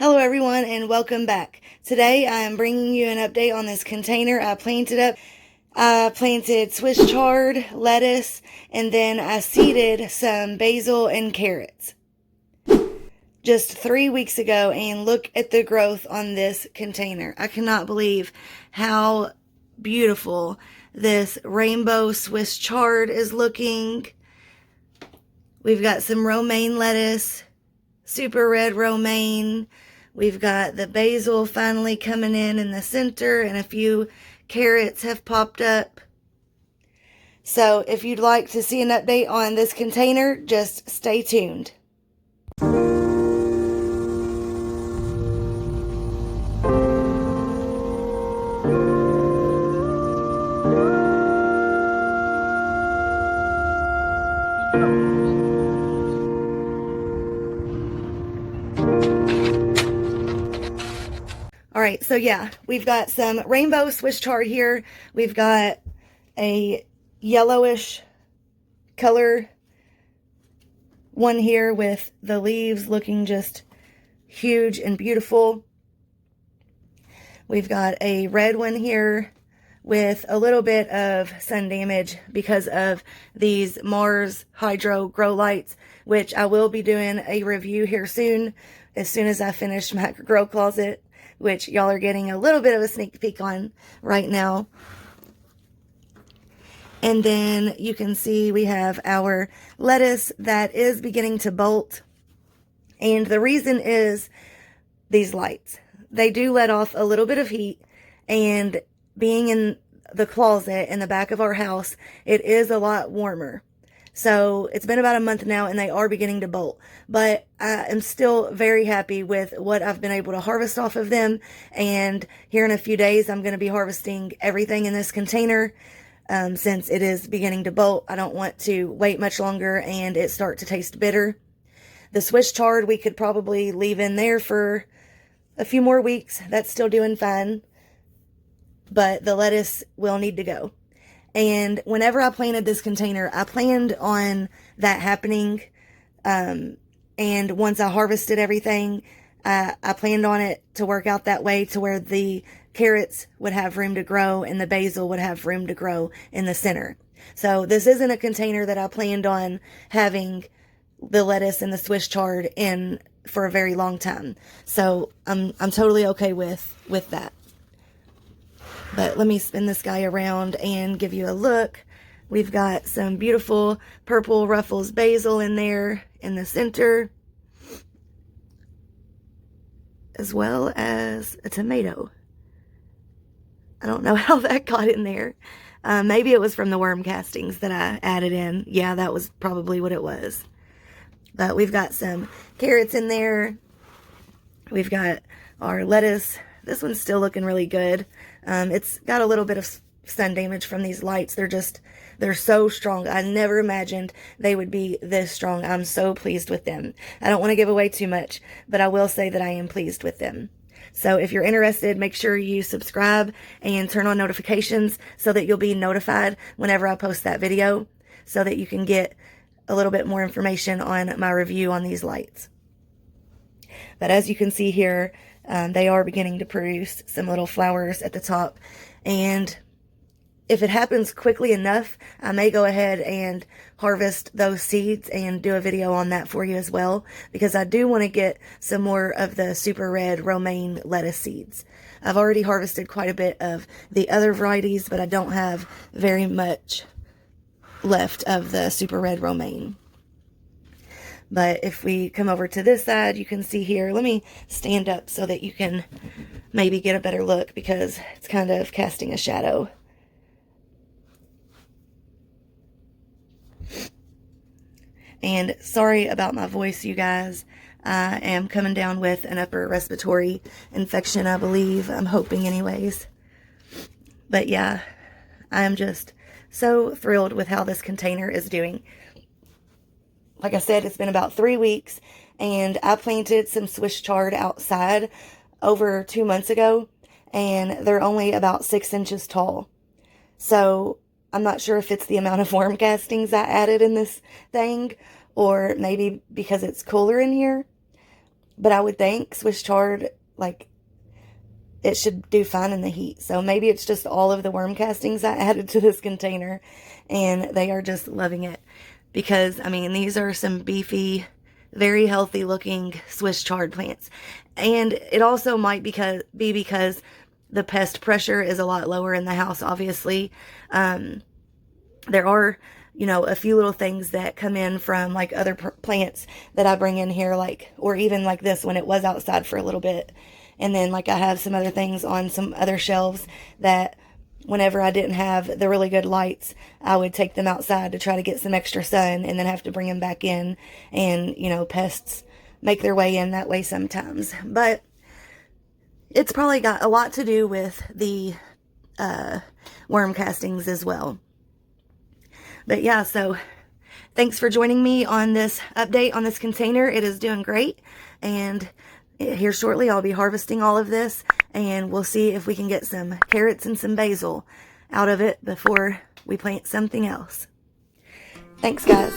Hello everyone and welcome back. Today I am bringing you an update on this container I planted up. I planted Swiss chard, lettuce, and then I seeded some basil and carrots just 3 weeks ago, and look at the growth on this container. I cannot believe how beautiful this rainbow Swiss chard is looking. We've got some romaine lettuce, super red romaine. We've got the basil finally coming in the center, and a few carrots have popped up. So if you'd like to see an update on this container, just stay tuned. All right, so yeah, we've got some rainbow Swiss chard here. We've got a yellowish color one here with the leaves looking just huge and beautiful. We've got a red one here with a little bit of sun damage because of these Mars Hydro grow lights, which I will be doing a review here soon as I finish my grow closet, which y'all are getting a little bit of a sneak peek on right now. And then you can see we have our lettuce that is beginning to bolt. And the reason is these lights. They do let off a little bit of heat, and being in the closet in the back of our house, it is a lot warmer. So it's been about a month now and they are beginning to bolt, but I am still very happy with what I've been able to harvest off of them. And here in a few days, I'm going to be harvesting everything in this container. Since it is beginning to bolt, I don't want to wait much longer and it start to taste bitter. The Swiss chard we could probably leave in there for a few more weeks. That's still doing fine, but the lettuce will need to go. And whenever I planted this container, I planned on that happening. And once I harvested everything, I planned on it to work out that way, to where the carrots would have room to grow and the basil would have room to grow in the center. So this isn't a container that I planned on having the lettuce and the Swiss chard in for a very long time. So I'm totally okay with that. But let me spin this guy around and give you a look. We've got some beautiful purple Ruffles basil in there in the center, as well as a tomato. I don't know how that got in there. Maybe it was from the worm castings that I added in. Yeah, that was probably what it was. But we've got some carrots in there. We've got our lettuce. This one's still looking really good. It's got a little bit of sun damage from these lights. They're so strong. I never imagined they would be this strong. I'm so pleased with them. I don't want to give away too much, but I will say that I am pleased with them. So if you're interested, make sure you subscribe and turn on notifications so that you'll be notified whenever I post that video, so that you can get a little bit more information on my review on these lights. But as you can see here, they are beginning to produce some little flowers at the top. And if it happens quickly enough, I may go ahead and harvest those seeds and do a video on that for you as well, because I do want to get some more of the super red romaine lettuce seeds. I've already harvested quite a bit of the other varieties, but I don't have very much left of the super red romaine. But if we come over to this side, you can see here, let me stand up so that you can maybe get a better look, because it's kind of casting a shadow. And sorry about my voice, you guys. I am coming down with an upper respiratory infection, I believe. I'm hoping anyways. But yeah, I am just so thrilled with how this container is doing. Like I said, it's been about 3 weeks, and I planted some Swiss chard outside over 2 months ago, and they're only about 6 inches tall. So I'm not sure if it's the amount of worm castings I added in this thing, or maybe because it's cooler in here. But I would think Swiss chard, like, it should do fine in the heat. So maybe it's just all of the worm castings I added to this container, and they are just loving it. Because, I mean, these are some beefy, very healthy looking Swiss chard plants. And it also might be because the pest pressure is a lot lower in the house, obviously. There are, you know, a few little things that come in from like other plants that I bring in here, like, or even like this when it was outside for a little bit. And then like I have some other things on some other shelves that whenever I didn't have the really good lights, I would take them outside to try to get some extra sun and then have to bring them back in, and, you know, pests make their way in that way sometimes. But it's probably got a lot to do with the worm castings as well. But yeah, so thanks for joining me on this update on this container. It is doing great, and here shortly I'll be harvesting all of this, and we'll see if we can get some carrots and some basil out of it before we plant something else. Thanks, guys.